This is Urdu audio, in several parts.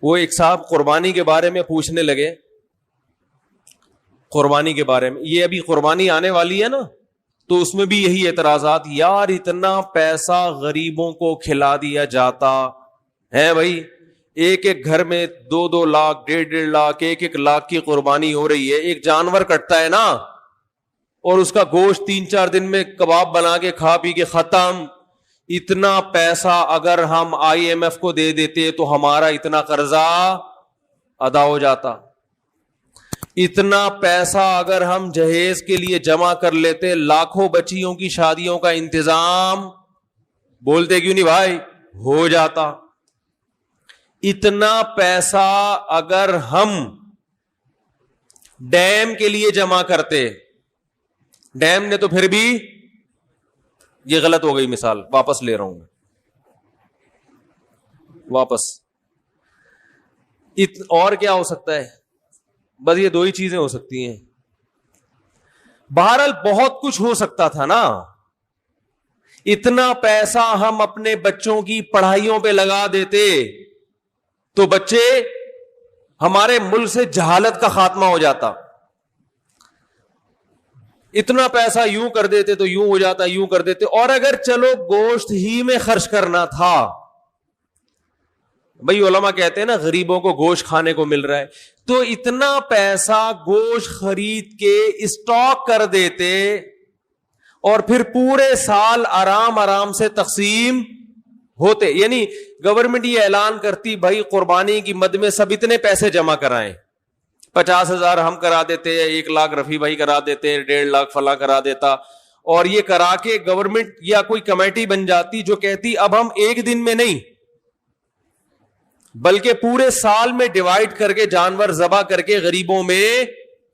وہ ایک صاحب قربانی کے بارے میں پوچھنے لگے, قربانی کے بارے میں, یہ ابھی قربانی آنے والی ہے نا, تو اس میں بھی یہی اعتراضات, یار اتنا پیسہ غریبوں کو کھلا دیا جاتا ہے بھائی, ایک ایک گھر میں 2-2 لاکھ 1.5 لاکھ 1 لاکھ کی قربانی ہو رہی ہے, ایک جانور کٹتا ہے نا, اور اس کا گوشت 3-4 دن میں کباب بنا کے کھا پی کے ختم. اتنا پیسہ اگر ہم IMF کو دے دیتے تو ہمارا اتنا قرضہ ادا ہو جاتا. اتنا پیسہ اگر ہم جہیز کے لیے جمع کر لیتے, لاکھوں بچیوں کی شادیوں کا انتظام, بولتے کیوں نہیں بھائی, ہو جاتا. اتنا پیسہ اگر ہم ڈیم کے لیے جمع کرتے, ڈیم نے تو پھر بھی, یہ غلط ہو گئی مثال, واپس لے رہا ہوں میں, واپس. اور کیا ہو سکتا ہے, بس یہ 2 ہی چیزیں ہو سکتی ہیں. بہرحال بہت کچھ ہو سکتا تھا نا. اتنا پیسہ ہم اپنے بچوں کی پڑھائیوں پہ لگا دیتے تو بچے, ہمارے ملک سے جہالت کا خاتمہ ہو جاتا. اتنا پیسہ یوں کر دیتے تو یوں ہو جاتا, یوں کر دیتے. اور اگر چلو گوشت ہی میں خرچ کرنا تھا, بھئی علماء کہتے ہیں نا غریبوں کو گوشت کھانے کو مل رہا ہے, تو اتنا پیسہ گوشت خرید کے اسٹاک کر دیتے اور پھر پورے سال آرام سے تقسیم ہوتے. یعنی گورنمنٹ یہ اعلان کرتی, بھائی قربانی کی مد میں سب اتنے پیسے جمع کرائیں, 50,000 ہم کرا دیتے, 1 لاکھ رفیع بھائی کرا دیتے, 1.5 لاکھ فلاں کرا دیتا, اور یہ کرا کے گورنمنٹ یا کوئی کمیٹی بن جاتی جو کہتی اب ہم ایک دن میں نہیں بلکہ پورے سال میں ڈیوائڈ کر کے جانور ذبح کر کے غریبوں میں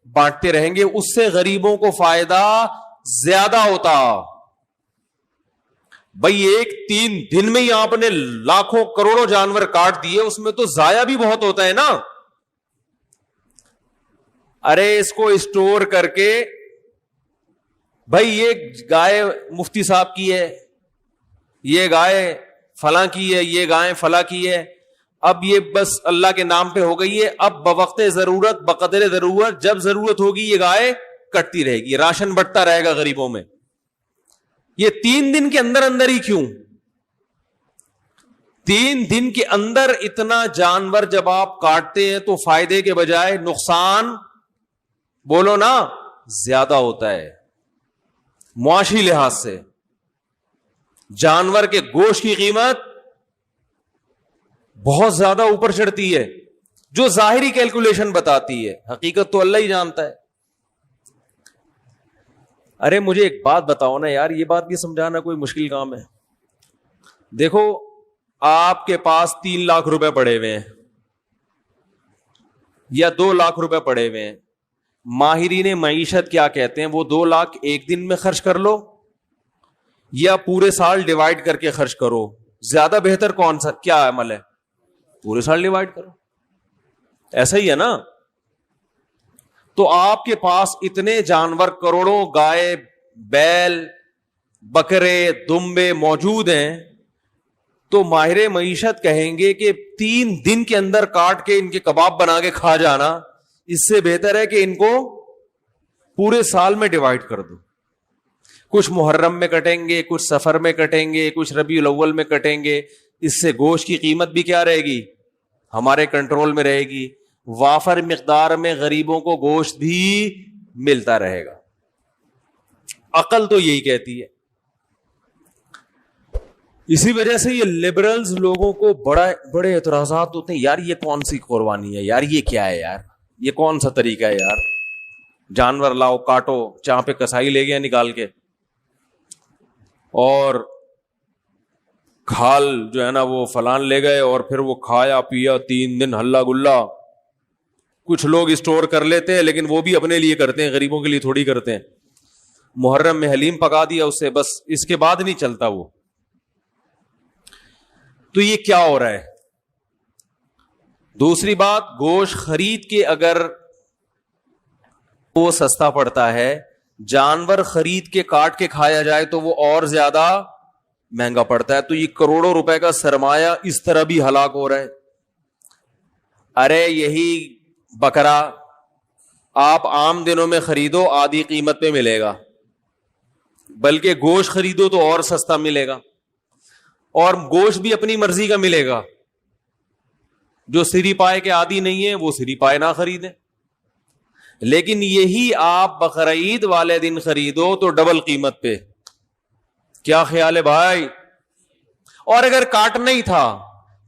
بانٹتے رہیں گے. اس سے غریبوں کو فائدہ زیادہ ہوتا. بھائی 3 دن میں ہی آپ نے لاکھوں کروڑوں جانور کاٹ دیے, اس میں تو ضائع بھی بہت ہوتا ہے نا. ارے اس کو اسٹور کر کے, بھائی یہ گائے مفتی صاحب کی ہے, یہ گائے فلاں کی ہے, یہ گائے فلاں کی ہے, اب یہ بس اللہ کے نام پہ ہو گئی ہے, اب بوقت ضرورت بقدر ضرورت جب ضرورت ہوگی یہ گائے کٹتی رہے گی, راشن بٹتا رہے گا غریبوں میں. یہ 3 دن کے اندر اندر ہی کیوں, 3 دن کے اندر اتنا جانور جب آپ کاٹتے ہیں تو فائدے کے بجائے نقصان, بولو نا, زیادہ ہوتا ہے. معاشی لحاظ سے جانور کے گوشت کی قیمت بہت زیادہ اوپر چڑھتی ہے, جو ظاہری کیلکولیشن بتاتی ہے, حقیقت تو اللہ ہی جانتا ہے. ارے مجھے ایک بات بتاؤ نا یار, یہ بات بھی سمجھانا کوئی مشکل کام ہے. دیکھو آپ کے پاس 3 لاکھ روپے پڑے ہوئے ہیں یا 2 لاکھ روپے پڑے ہوئے ہیں, ماہرین معیشت کیا کہتے ہیں, وہ 2 لاکھ ایک دن میں خرچ کر لو یا پورے سال ڈیوائڈ کر کے خرچ کرو, زیادہ بہتر کون سا, کیا عمل ہے, پورے سال ڈیوائڈ کرو. ایسا ہی ہے نا. تو آپ کے پاس اتنے جانور, کروڑوں گائے, بیل, بکرے, دمبے موجود ہیں, تو ماہر معیشت کہیں گے کہ 3 دن کے اندر کاٹ کے ان کے کباب بنا کے کھا جانا, اس سے بہتر ہے کہ ان کو پورے سال میں ڈیوائڈ کر دو. کچھ محرم میں کٹیں گے, کچھ سفر میں کٹیں گے, کچھ ربیع الاول میں کٹیں گے. اس سے گوشت کی قیمت بھی کیا رہے گی, ہمارے کنٹرول میں رہے گی. وافر مقدار میں غریبوں کو گوشت بھی ملتا رہے گا. عقل تو یہی کہتی ہے. اسی وجہ سے یہ لبرلز لوگوں کو بڑے اعتراضات ہوتے ہیں, یار یہ کون سی قربانی ہے, یار یہ کیا ہے, یار یہ کون سا طریقہ ہے, یار جانور لاؤ کاٹو, جہاں پہ کسائی لے گیا نکال کے, اور کھال جو ہے نا وہ فلان لے گئے, اور پھر وہ کھایا پیا 3 دن ہلا گلا. کچھ لوگ اسٹور کر لیتے ہیں لیکن وہ بھی اپنے لیے کرتے ہیں, غریبوں کے لیے تھوڑی کرتے ہیں. محرم میں حلیم پکا دیا اس سے, بس اس کے بعد نہیں چلتا وہ. تو یہ کیا ہو رہا ہے؟ دوسری بات, گوشت خرید کے اگر وہ سستا پڑتا ہے, جانور خرید کے کاٹ کے کھایا جائے تو وہ اور زیادہ مہنگا پڑتا ہے. تو یہ کروڑوں روپے کا سرمایہ اس طرح بھی ہلاک ہو رہا ہے. ارے یہی بکرا آپ عام دنوں میں خریدو آدھی قیمت پہ ملے گا، بلکہ گوشت خریدو تو اور سستا ملے گا، اور گوشت بھی اپنی مرضی کا ملے گا. جو سری پائے کے عادی نہیں ہے وہ سری پائے نہ خریدیں. لیکن یہی آپ بقرعید والے دن خریدو تو ڈبل قیمت پہ. کیا خیال ہے بھائی؟ اور اگر کاٹنا ہی تھا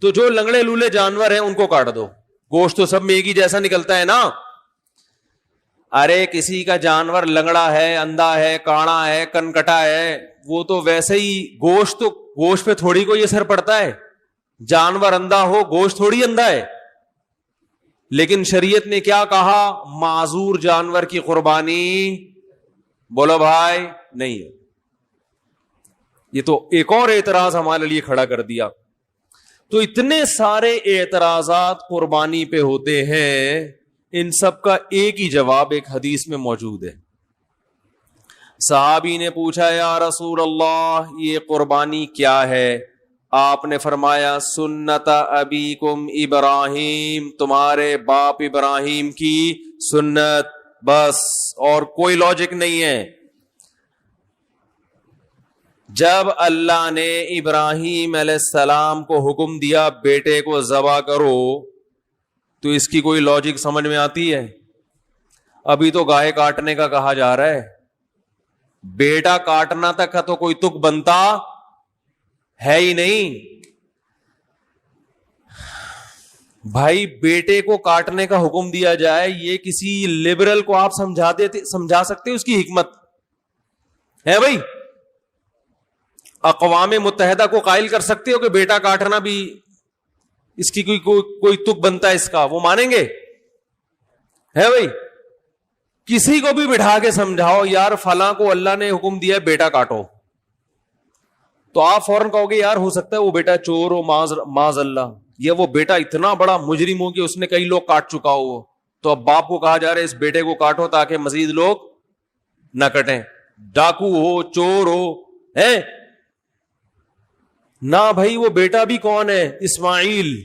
تو جو لنگڑے لولے جانور ہیں ان کو کاٹ دو، گوشت تو سب میں ایک ہی جیسا نکلتا ہے نا. ارے کسی کا جانور لنگڑا ہے، اندھا ہے، کاڑا ہے، کنکٹا ہے، وہ تو ویسے ہی گوشت پہ تھوڑی کوئی اثر پڑتا ہے. جانور اندھا ہو، گوشت تھوڑی اندھا ہے. لیکن شریعت نے کیا کہا؟ معذور جانور کی قربانی بولو بھائی نہیں ہے. یہ تو ایک اور اعتراض ہمارے لیے کھڑا کر دیا. تو اتنے سارے اعتراضات قربانی پہ ہوتے ہیں، ان سب کا ایک ہی جواب ایک حدیث میں موجود ہے. صحابی نے پوچھا یا رسول اللہ یہ قربانی کیا ہے؟ آپ نے فرمایا سنت ابیکم ابراہیم، تمہارے باپ ابراہیم کی سنت، بس اور کوئی لاجک نہیں ہے. جب اللہ نے ابراہیم علیہ السلام کو حکم دیا بیٹے کو ذبح کرو تو اس کی کوئی لاجک سمجھ میں آتی ہے؟ ابھی تو گائے کاٹنے کا کہا جا رہا ہے، بیٹا کاٹنا تک کا تو کوئی تک بنتا ہے ہی نہیں. بھائی بیٹے کو کاٹنے کا حکم دیا جائے، یہ کسی لبرل کو آپ سمجھا سکتے اس کی حکمت ہے؟ بھائی اقوام متحدہ کو قائل کر سکتے ہو کہ بیٹا کاٹنا بھی اس کی کوئی تک بنتا ہے اس کا؟ وہ مانیں گے؟ ہے بھائی کسی کو بھی بٹھا کے سمجھاؤ یار فلاں کو اللہ نے حکم دیا بیٹا کاٹو، تو آپ فوراً کہو گے یار ہو سکتا ہے وہ بیٹا چور ہو، معاذ اللہ، یا وہ بیٹا اتنا بڑا مجرم ہو کہ اس نے کئی لوگ کاٹ چکا ہو. تو اب باپ کو کہا جا رہا ہے اس بیٹے کو کاٹو تاکہ مزید لوگ نہ کٹیں. ڈاکو ہو، چور ہو، ہے نہ بھائی. وہ بیٹا بھی کون ہے؟ اسماعیل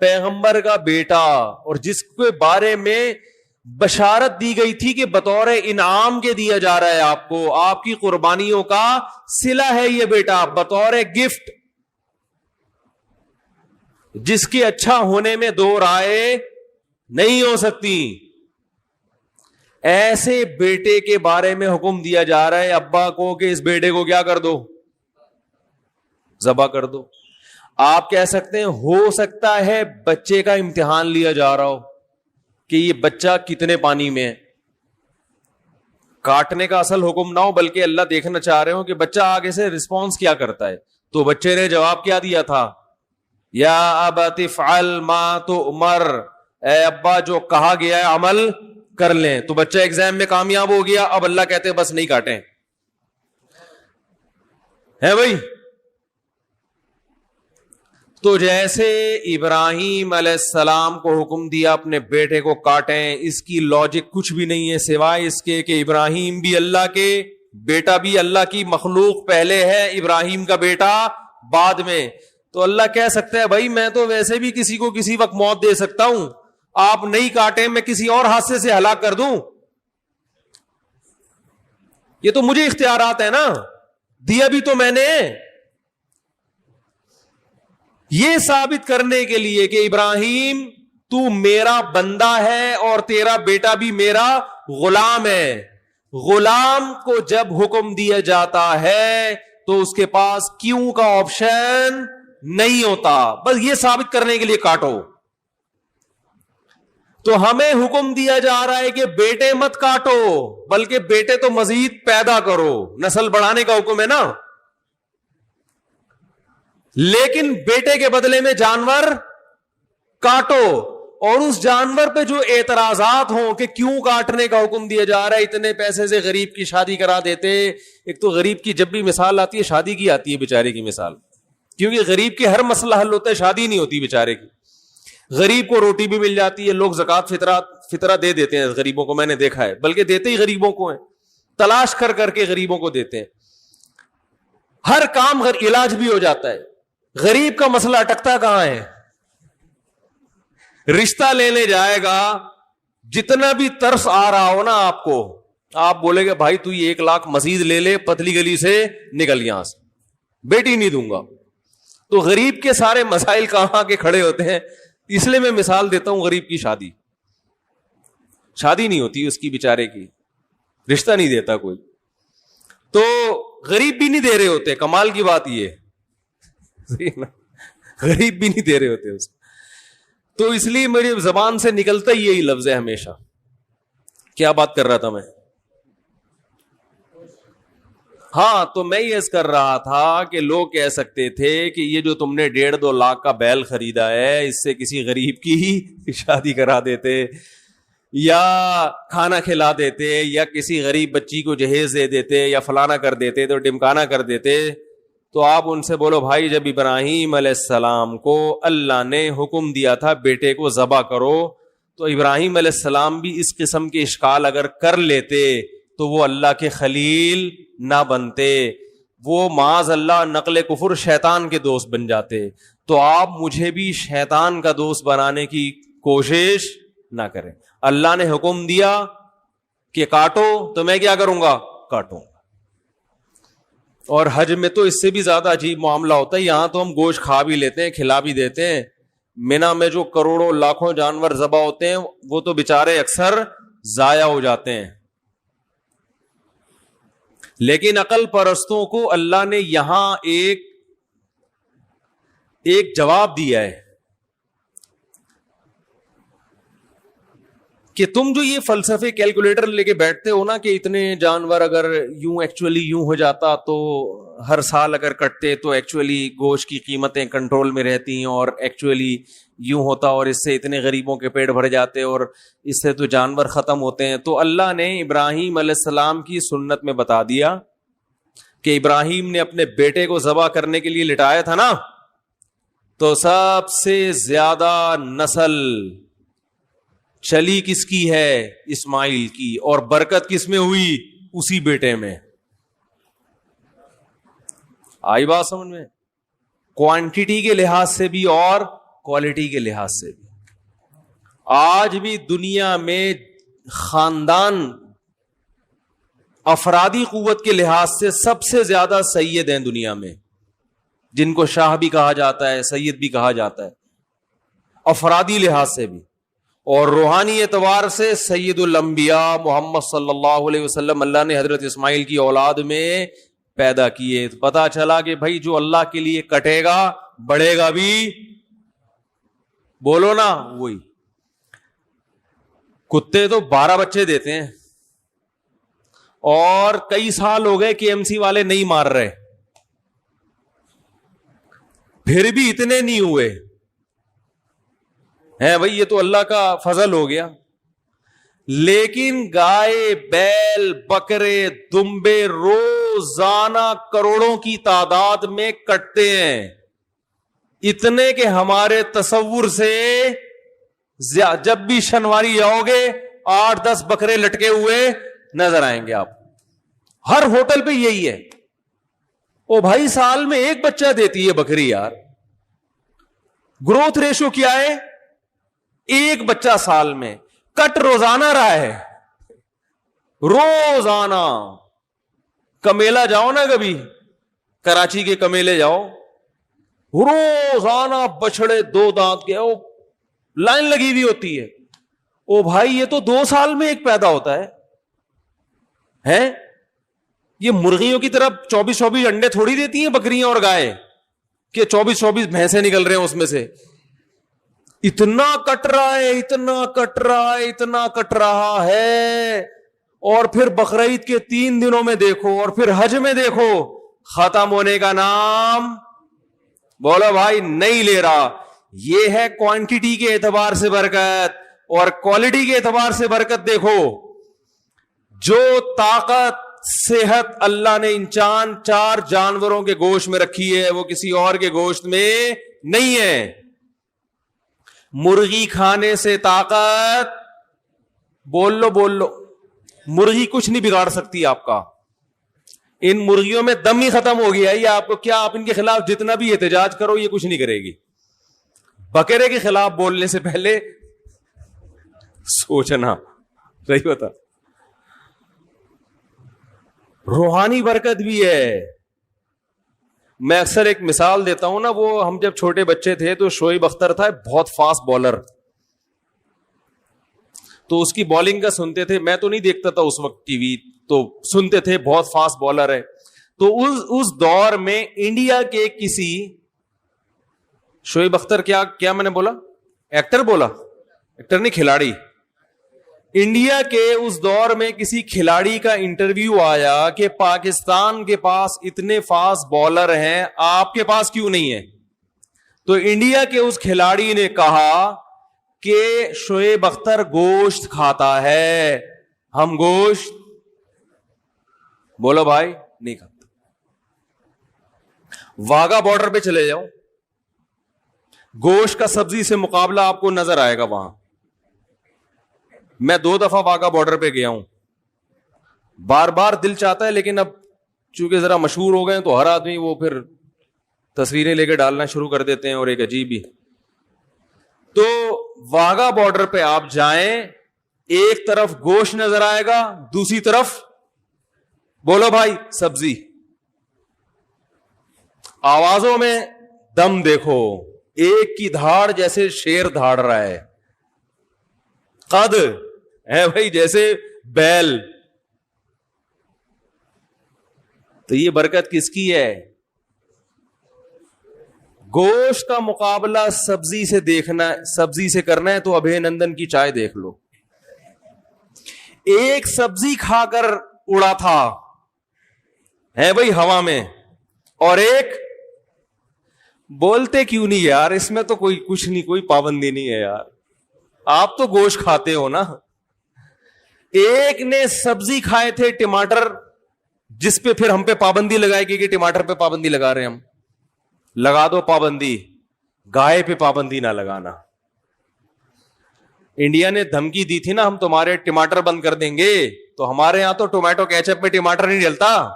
پیغمبر کا بیٹا، اور جس کے بارے میں بشارت دی گئی تھی کہ بطور انعام کے دیا جا رہا ہے آپ کو، آپ کی قربانیوں کا صلہ ہے یہ بیٹا، بطور گفٹ، جس کے اچھا ہونے میں دو رائے نہیں ہو سکتی. ایسے بیٹے کے بارے میں حکم دیا جا رہا ہے ابا کو کہ اس بیٹے کو کیا کر دو؟ ذبح کر دو. آپ کہہ سکتے ہیں ہو سکتا ہے بچے کا امتحان لیا جا رہا ہو کہ یہ بچہ کتنے پانی میں ہے. کاٹنے کا اصل حکم نہ ہو بلکہ اللہ دیکھنا چاہ رہے ہو کہ بچہ آگے سے رسپانس کیا کرتا ہے. تو بچے نے جواب کیا دیا تھا؟ یا ابت افعل ما تؤمر، اے ابا جو کہا گیا ہے عمل کر لیں. تو بچہ ایگزام میں کامیاب ہو گیا. اب اللہ کہتے بس نہیں کاٹیں. ہے بھائی تو جیسے ابراہیم علیہ السلام کو حکم دیا اپنے بیٹے کو کاٹیں، اس کی لاجک کچھ بھی نہیں ہے سوائے اس کے کہ ابراہیم بھی اللہ کے، بیٹا بھی اللہ کی مخلوق پہلے ہے، ابراہیم کا بیٹا بعد میں. تو اللہ کہہ سکتا ہے بھائی میں تو ویسے بھی کسی کو کسی وقت موت دے سکتا ہوں، آپ نہیں کاٹیں میں کسی اور حادثے سے ہلاک کر دوں. یہ تو مجھے اختیارات ہے نا، دیا بھی تو میں نے. یہ ثابت کرنے کے لیے کہ ابراہیم تو میرا بندہ ہے اور تیرا بیٹا بھی میرا غلام ہے. غلام کو جب حکم دیا جاتا ہے تو اس کے پاس کیوں کا آپشن نہیں ہوتا، بس یہ ثابت کرنے کے لیے کاٹو. تو ہمیں حکم دیا جا رہا ہے کہ بیٹے مت کاٹو بلکہ بیٹے تو مزید پیدا کرو، نسل بڑھانے کا حکم ہے نا. لیکن بیٹے کے بدلے میں جانور کاٹو. اور اس جانور پہ جو اعتراضات ہوں کہ کیوں کاٹنے کا حکم دیا جا رہا ہے، اتنے پیسے سے غریب کی شادی کرا دیتے. ایک تو غریب کی جب بھی مثال آتی ہے شادی کی آتی ہے بیچارے کی مثال، کیونکہ غریب کے ہر مسئلہ حل ہوتا ہے، شادی نہیں ہوتی بیچارے کی. غریب کو روٹی بھی مل جاتی ہے، لوگ زکوٰۃ فطرہ دے دیتے ہیں غریبوں کو، میں نے دیکھا ہے، بلکہ دیتے ہی غریبوں کو ہیں، تلاش کر کر کے غریبوں کو دیتے ہیں. ہر کام علاج بھی ہو جاتا ہے. غریب کا مسئلہ اٹکتا کہاں ہے؟ رشتہ لینے جائے گا, جتنا بھی ترس آ رہا ہو نا آپ کو, آپ بولے گے بھائی تو یہ 1 لاکھ مزید لے لے, پتلی گلی سے نکل یہاں سے, بیٹی نہیں دوں گا. تو غریب کے سارے مسائل کہاں کے کھڑے ہوتے ہیں. اس لیے میں مثال دیتا ہوں, غریب کی شادی نہیں ہوتی اس کی بیچارے کی, رشتہ نہیں دیتا کوئی, تو غریب بھی نہیں دے رہے ہوتے. کمال کی بات یہ غریب بھی نہیں دے رہے ہوتے اس. تو اس لیے میری زبان سے نکلتا ہی یہی لفظ ہے ہمیشہ. کیا بات کر رہا تھا میں؟ ہاں, تو میں یہ کر رہا تھا کہ لوگ کہہ سکتے تھے کہ یہ جو تم نے 1.5-2 لاکھ کا بیل خریدا ہے, اس سے کسی غریب کی ہی شادی کرا دیتے, یا کھانا کھلا دیتے, یا کسی غریب بچی کو جہیز دے دیتے, یا فلانا کر دیتے, تو ڈمکانا کر دیتے. تو آپ ان سے بولو بھائی, جب ابراہیم علیہ السلام کو اللہ نے حکم دیا تھا بیٹے کو ذبح کرو, تو ابراہیم علیہ السلام بھی اس قسم کے اشکال اگر کر لیتے تو وہ اللہ کے خلیل نہ بنتے, وہ معاذ اللہ نقل کفر شیطان کے دوست بن جاتے. تو آپ مجھے بھی شیطان کا دوست بنانے کی کوشش نہ کریں. اللہ نے حکم دیا کہ کاٹو, تو میں کیا کروں گا؟ کاٹوں. اور حج میں تو اس سے بھی زیادہ عجیب معاملہ ہوتا ہے. یہاں تو ہم گوشت کھا بھی لیتے ہیں, کھلا بھی دیتے ہیں. مینا میں جو کروڑوں لاکھوں جانور ذبح ہوتے ہیں وہ تو بےچارے اکثر ضائع ہو جاتے ہیں. لیکن عقل پرستوں کو اللہ نے یہاں ایک جواب دیا ہے کہ تم جو یہ فلسفے کیلکولیٹر لے کے بیٹھتے ہو نا کہ اتنے جانور اگر یوں ہو جاتا تو ہر سال اگر کٹتے تو ایکچولی گوشت کی قیمتیں کنٹرول میں رہتی ہیں, اور ایکچولی یوں ہوتا اور اس سے اتنے غریبوں کے پیٹ بھر جاتے اور اس سے تو جانور ختم ہوتے ہیں. تو اللہ نے ابراہیم علیہ السلام کی سنت میں بتا دیا کہ ابراہیم نے اپنے بیٹے کو ذبح کرنے کے لیے لٹایا تھا نا, تو سب سے زیادہ نسل چلی کس کی ہے؟ اسماعیل کی. اور برکت کس میں ہوئی؟ اسی بیٹے میں. آئی بات سمجھ میں؟ کوانٹٹی کے لحاظ سے بھی اور کوالٹی کے لحاظ سے بھی. آج بھی دنیا میں خاندان افرادی قوت کے لحاظ سے سب سے زیادہ سید ہیں دنیا میں, جن کو شاہ بھی کہا جاتا ہے, سید بھی کہا جاتا ہے, افرادی لحاظ سے بھی. اور روحانی اعتبار سے سید الانبیاء محمد صلی اللہ علیہ وسلم اللہ نے حضرت اسماعیل کی اولاد میں پیدا کیے. پتا چلا کہ بھائی جو اللہ کے لیے کٹے گا بڑھے گا بھی, بولو نا وہی. کتے تو 12 بچے دیتے ہیں, اور کئی سال ہو گئے کے ایم سی والے نہیں مار رہے, پھر بھی اتنے نہیں ہوئے ہیں. بھائی یہ تو اللہ کا فضل ہو گیا. لیکن گائے, بیل, بکرے, دمبے روزانہ کروڑوں کی تعداد میں کٹتے ہیں, اتنے کہ ہمارے تصور سے جب بھی شنواری جاؤ گے 8-10 بکرے لٹکے ہوئے نظر آئیں گے آپ. ہر ہوٹل پہ یہی ہے. او بھائی سال میں 1 بچہ دیتی ہے بکری یار. گروتھ ریشو کیا ہے؟ 1 بچہ سال میں. کٹ روزانہ رہا ہے, روزانہ. کمیلا جاؤ نا کبھی, کراچی کے کمیلے جاؤ, روزانہ بچڑے 2 دانت کے لائن لگی ہوئی ہوتی ہے. او بھائی یہ تو 2 سال میں 1 پیدا ہوتا ہے. یہ مرغیوں کی طرح 24 انڈے تھوڑی دیتی ہیں بکریاں اور گائے کہ 24 بھینسیں نکل رہے ہیں اس میں سے. اتنا کٹ رہا ہے, اتنا کٹ رہا ہے, اتنا کٹ رہا ہے. اور پھر بقرعید کے 3 دنوں میں دیکھو, اور پھر حج میں دیکھو, ختم ہونے کا نام بولو بھائی نہیں لے رہا. یہ ہے کوانٹٹی کے اعتبار سے برکت, اور کوالٹی کے اعتبار سے برکت دیکھو. جو طاقت صحت اللہ نے ان 4 جانوروں کے گوشت میں رکھی ہے وہ کسی اور کے گوشت میں نہیں ہے. مرغی کھانے سے طاقت, بول لو, مرغی کچھ نہیں بگاڑ سکتی آپ کا. ان مرغیوں میں دم ہی ختم ہو گیا ہے. یہ آپ کو کیا, آپ ان کے خلاف جتنا بھی احتجاج کرو یہ کچھ نہیں کرے گی. بکرے کے خلاف بولنے سے پہلے سوچنا. صحیح ہوتا. روحانی برکت بھی ہے. میں اکثر ایک مثال دیتا ہوں نا, وہ ہم جب چھوٹے بچے تھے تو شعیب اختر تھا بہت فاسٹ بالر, تو اس کی بالنگ کا سنتے تھے. میں تو نہیں دیکھتا تھا اس وقت ٹی وی, تو سنتے تھے بہت فاسٹ بالر ہے. تو اس دور میں انڈیا کے کسی شعیب اختر, کیا میں نے بولا, ایکٹر بولا, ایکٹر نہیں, کھلاڑی. انڈیا کے اس دور میں کسی کھلاڑی کا انٹرویو آیا کہ پاکستان کے پاس اتنے فاسٹ بالر ہیں, آپ کے پاس کیوں نہیں ہے؟ تو انڈیا کے اس کھلاڑی نے کہا کہ شعیب اختر گوشت کھاتا ہے, ہم گوشت, بولو بھائی, نہیں کھاتا. واگا بارڈر پہ چلے جاؤ, گوشت کا سبزی سے مقابلہ آپ کو نظر آئے گا وہاں. میں 2 دفعہ واگا بارڈر پہ گیا ہوں, بار بار دل چاہتا ہے, لیکن اب چونکہ ذرا مشہور ہو گئے تو ہر آدمی وہ پھر تصویریں لے کے ڈالنا شروع کر دیتے ہیں, اور ایک عجیب ہی. تو واگا بارڈر پہ آپ جائیں, ایک طرف گوشت نظر آئے گا, دوسری طرف بولو بھائی سبزی. آوازوں میں دم دیکھو, ایک کی دھاڑ جیسے شیر دھاڑ رہا ہے, قد ہے بھائی جیسے بیل. تو یہ برکت کس کی ہے؟ گوشت کا مقابلہ سبزی سے دیکھنا, سبزی سے کرنا ہے تو ابھے نندن کی چائے دیکھ لو. ایک سبزی کھا کر اڑا تھا ہے بھائی ہوا میں, اور ایک بولتے کیوں نہیں یار, اس میں تو کوئی کچھ نہیں, کوئی پابندی نہیں ہے یار, آپ تو گوشت کھاتے ہو نا. ایک نے سبزی کھائے تھے ٹماٹر, جس پہ پھر ہم پہ پابندی لگائے گی کہ ٹماٹر پہ پابندی لگا رہے ہیں ہم. لگا دو پابندی, گائے پہ پابندی نہ لگانا. انڈیا نے دھمکی دی تھی نا ہم تمہارے ٹماٹر بند کر دیں گے, تو ہمارے یہاں تو ٹومیٹو کیچپ میں ٹماٹر نہیں ڈلتا.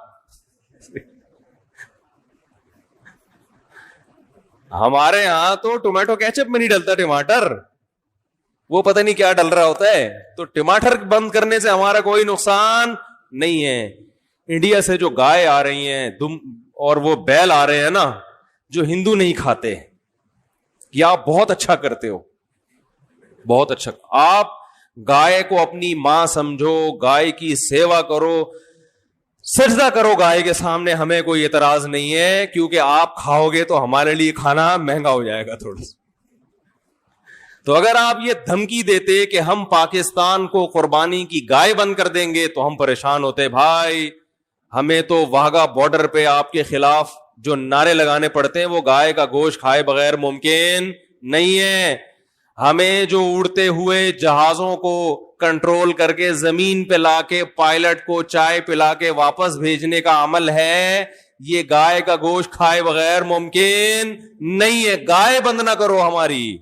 ہمارے یہاں تو ٹومیٹو کیچپ میں نہیں ڈلتا ٹماٹر, وہ پتہ نہیں کیا ڈل رہا ہوتا ہے. تو ٹماٹر بند کرنے سے ہمارا کوئی نقصان نہیں ہے. انڈیا سے جو گائے آ رہی ہیں اور وہ بیل آ رہے ہیں نا, جو ہندو نہیں کھاتے, یہ آپ بہت اچھا کرتے ہو, بہت اچھا. آپ گائے کو اپنی ماں سمجھو, گائے کی سیوا کرو, سجدہ کرو گائے کے سامنے, ہمیں کوئی اعتراض نہیں ہے, کیونکہ آپ کھاؤ گے تو ہمارے لیے کھانا مہنگا ہو جائے گا تھوڑا سا. تو اگر آپ یہ دھمکی دیتے کہ ہم پاکستان کو قربانی کی گائے بند کر دیں گے تو ہم پریشان ہوتے. بھائی ہمیں تو واگا بارڈر پہ آپ کے خلاف جو نعرے لگانے پڑتے ہیں وہ گائے کا گوشت کھائے بغیر ممکن نہیں ہے. ہمیں جو اڑتے ہوئے جہازوں کو کنٹرول کر کے زمین پہ لا کے پائلٹ کو چائے پلا کے واپس بھیجنے کا عمل ہے, یہ گائے کا گوشت کھائے بغیر ممکن نہیں ہے. گائے بند نہ کرو ہماری.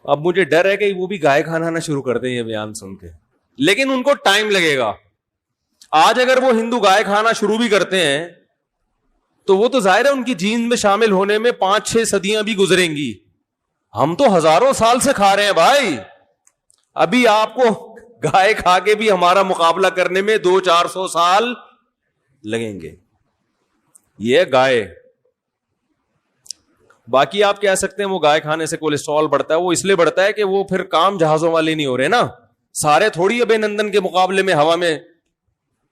اب مجھے ڈر ہے کہ وہ بھی گائے کھانا نہ شروع کر دیں یہ بیان سن کے, لیکن ان کو ٹائم لگے گا. آج اگر وہ ہندو گائے کھانا شروع بھی کرتے ہیں تو وہ تو ظاہر ہے ان کی جین میں شامل ہونے میں 5-6 صدیاں بھی گزریں گی. ہم تو ہزاروں سال سے کھا رہے ہیں بھائی. ابھی آپ کو گائے کھا کے بھی ہمارا مقابلہ کرنے میں 200-400 سال لگیں گے. یہ گائے. باقی آپ کہہ سکتے ہیں وہ گائے کھانے سے کولیسٹرول بڑھتا ہے, وہ اس لیے بڑھتا ہے کہ وہ پھر کام جہازوں والے نہیں ہو رہے نا. سارے تھوڑی ابے نندن کے مقابلے میں ہوا میں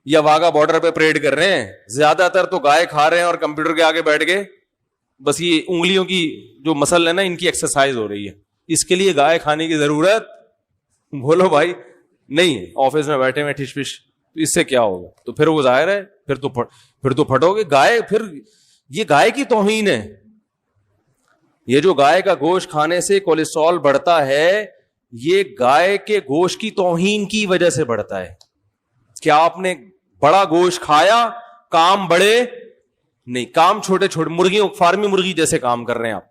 یا واگا بارڈر پہ پریڈ کر رہے ہیں. زیادہ تر تو گائے کھا رہے ہیں اور کمپیوٹر کے آگے بیٹھ گئے, بس یہ انگلیوں کی جو مسل ہے نا ان کی ایکسرسائز ہو رہی ہے. اس کے لیے گائے کھانے کی ضرورت بولو بھائی نہیں. آفس میں بیٹھے میں ٹھش پش, تو اس سے کیا ہوگا؟ تو پھر وہ ظاہر ہے پھر تو پھٹو گے. گائے پھر یہ گائے کی توہین ہے. یہ جو گائے کا گوشت کھانے سے کولیسٹرول بڑھتا ہے, یہ گائے کے گوشت کی توہین کی وجہ سے بڑھتا ہے. کیا آپ نے بڑا گوشت کھایا, کام بڑے نہیں, کام چھوٹے چھوٹے, مرغیوں فارمی مرغی جیسے کام کر رہے ہیں آپ,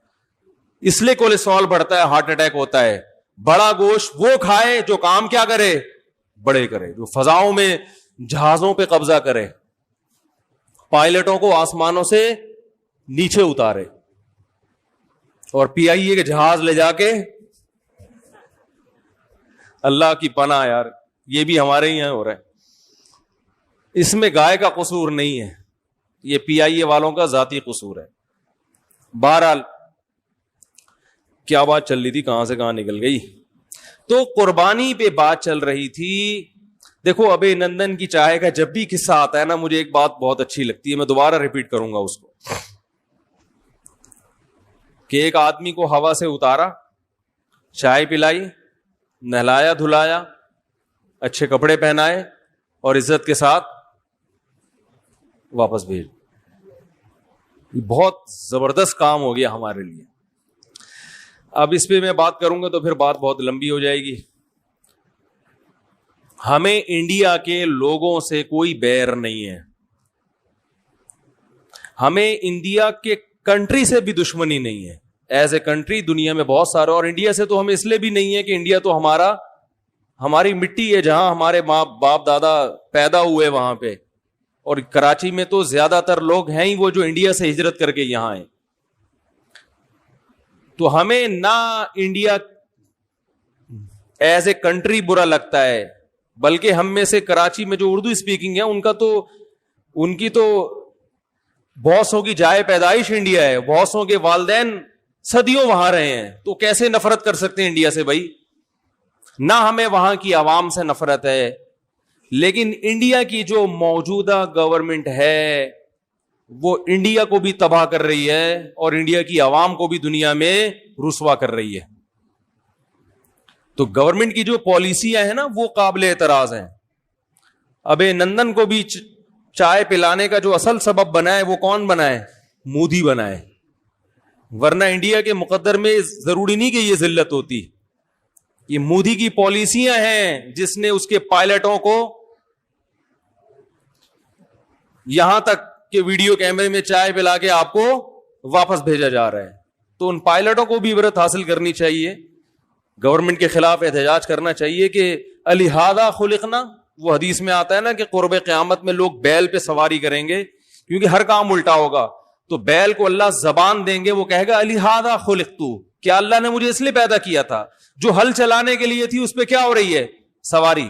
اس لیے کولیسٹرول بڑھتا ہے, ہارٹ اٹیک ہوتا ہے. بڑا گوشت وہ کھائے جو کام کیا کرے, بڑے کرے, جو فضاؤں میں جہازوں پہ قبضہ کرے, پائلٹوں کو آسمانوں سے نیچے اتارے. اور PIA کے جہاز لے جا کے, اللہ کی پناہ یار, یہ بھی ہمارے ہی یہاں ہو رہا ہے. اس میں گائے کا قصور نہیں ہے, یہ PIA والوں کا ذاتی قصور ہے. بہرحال کیا بات چل رہی تھی, کہاں سے کہاں نکل گئی. تو قربانی پہ بات چل رہی تھی. دیکھو ابے نندن کی چائے کا جب بھی قصہ آتا ہے نا, مجھے ایک بات بہت اچھی لگتی ہے, میں دوبارہ ریپیٹ کروں گا اس کو, کہ ایک آدمی کو ہوا سے اتارا, چائے پلائی, نہلایا دھلایا, اچھے کپڑے پہنائے اور عزت کے ساتھ واپس بھیج. یہ بہت زبردست کام ہو گیا ہمارے لیے. اب اس پہ میں بات کروں گا تو پھر بات بہت لمبی ہو جائے گی. ہمیں انڈیا کے لوگوں سے کوئی بیر نہیں ہے, ہمیں انڈیا کے کنٹری سے بھی دشمنی نہیں ہے. ایز اے کنٹری دنیا میں بہت سارے, اور انڈیا سے تو ہمیں اس لیے بھی نہیں ہے کہ انڈیا تو ہماری مٹی ہے, جہاں ہمارے ماں باپ دادا پیدا ہوئے وہاں پہ, اور کراچی میں تو زیادہ تر لوگ ہیں ہی وہ جو انڈیا سے ہجرت کر کے یہاں ہیں. تو ہمیں نہ انڈیا ایز اے کنٹری برا لگتا ہے, بلکہ ہم میں سے کراچی میں جو اردو اسپیکنگ ہے ان کی تو بہت سو کی جائے پیدائش انڈیا ہے, بہت سو کے والدین صدیوں وہاں رہے ہیں, تو کیسے نفرت کر سکتے ہیں انڈیا سے بھائی. نہ ہمیں وہاں کی عوام سے نفرت ہے, لیکن انڈیا کی جو موجودہ گورنمنٹ ہے وہ انڈیا کو بھی تباہ کر رہی ہے اور انڈیا کی عوام کو بھی دنیا میں رسوا کر رہی ہے. تو گورنمنٹ کی جو پالیسیاں ہیں نا وہ قابل اعتراض ہیں. ابے نندن کو بھی چائے پلانے کا جو اصل سبب بنا ہے وہ کون بنا ہے؟ مودی بنا ہے. ورنہ انڈیا کے مقدر میں ضروری نہیں کہ یہ ذلت ہوتی. یہ مودی کی پالیسیاں ہیں جس نے اس کے پائلٹوں کو یہاں تک کہ ویڈیو کیمرے میں چائے پلا کے آپ کو واپس بھیجا جا رہا ہے. تو ان پائلٹوں کو بھی عبرت حاصل کرنی چاہیے, گورنمنٹ کے خلاف احتجاج کرنا چاہیے کہ الہذا خلقنا, وہ حدیث میں آتا ہے نا کہ قرب قیامت میں لوگ بیل پہ سواری کریں گے کیونکہ ہر کام الٹا ہوگا, تو بیل کو اللہ زبان دیں گے, وہ کہے گا الہذا خلقت, کیا اللہ نے مجھے اس لیے پیدا کیا تھا, جو ہل چلانے کے لیے تھی اس پہ کیا ہو رہی ہے؟ سواری.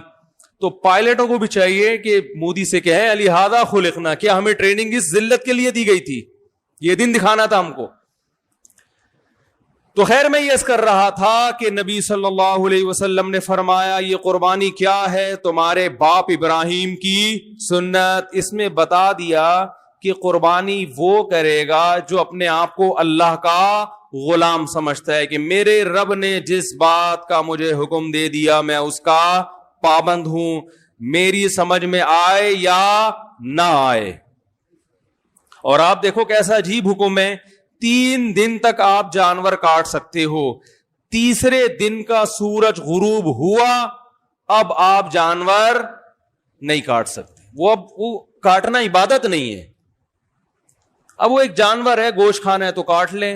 تو پائلٹوں کو بھی چاہیے کہ مودی سے کہیں الہذا خلقنا, کیا ہمیں ٹریننگ اس ذلت کے لیے دی گئی تھی؟ یہ دن دکھانا تھا ہم کو. تو خیر میں یہ کر رہا تھا کہ نبی صلی اللہ علیہ وسلم نے فرمایا یہ قربانی کیا ہے؟ تمہارے باپ ابراہیم کی سنت. اس میں بتا دیا کہ قربانی وہ کرے گا جو اپنے آپ کو اللہ کا غلام سمجھتا ہے, کہ میرے رب نے جس بات کا مجھے حکم دے دیا میں اس کا پابند ہوں, میری سمجھ میں آئے یا نہ آئے. اور آپ دیکھو کیسا عجیب حکم ہے, 3 دن تک آپ جانور کاٹ سکتے ہو, تیسرے دن کا سورج غروب ہوا اب آپ جانور نہیں کاٹ سکتے. وہ کاٹنا عبادت نہیں ہے. اب وہ ایک جانور ہے, گوشت کھانا ہے تو کاٹ لیں,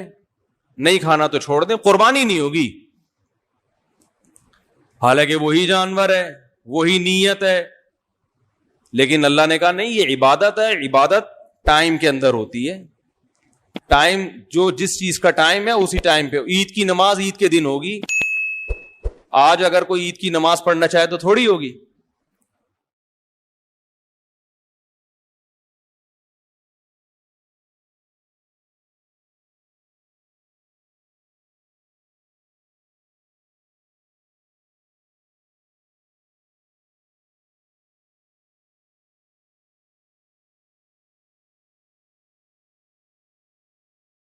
نہیں کھانا تو چھوڑ دیں, قربانی نہیں ہوگی. حالانکہ وہی جانور ہے, وہی نیت ہے, لیکن اللہ نے کہا نہیں یہ عبادت ہے. عبادت ٹائم کے اندر ہوتی ہے, ٹائم جو جس چیز کا ٹائم ہے اسی ٹائم پہ. عید کی نماز عید کے دن ہوگی, آج اگر کوئی عید کی نماز پڑھنا چاہے تو تھوڑی ہوگی.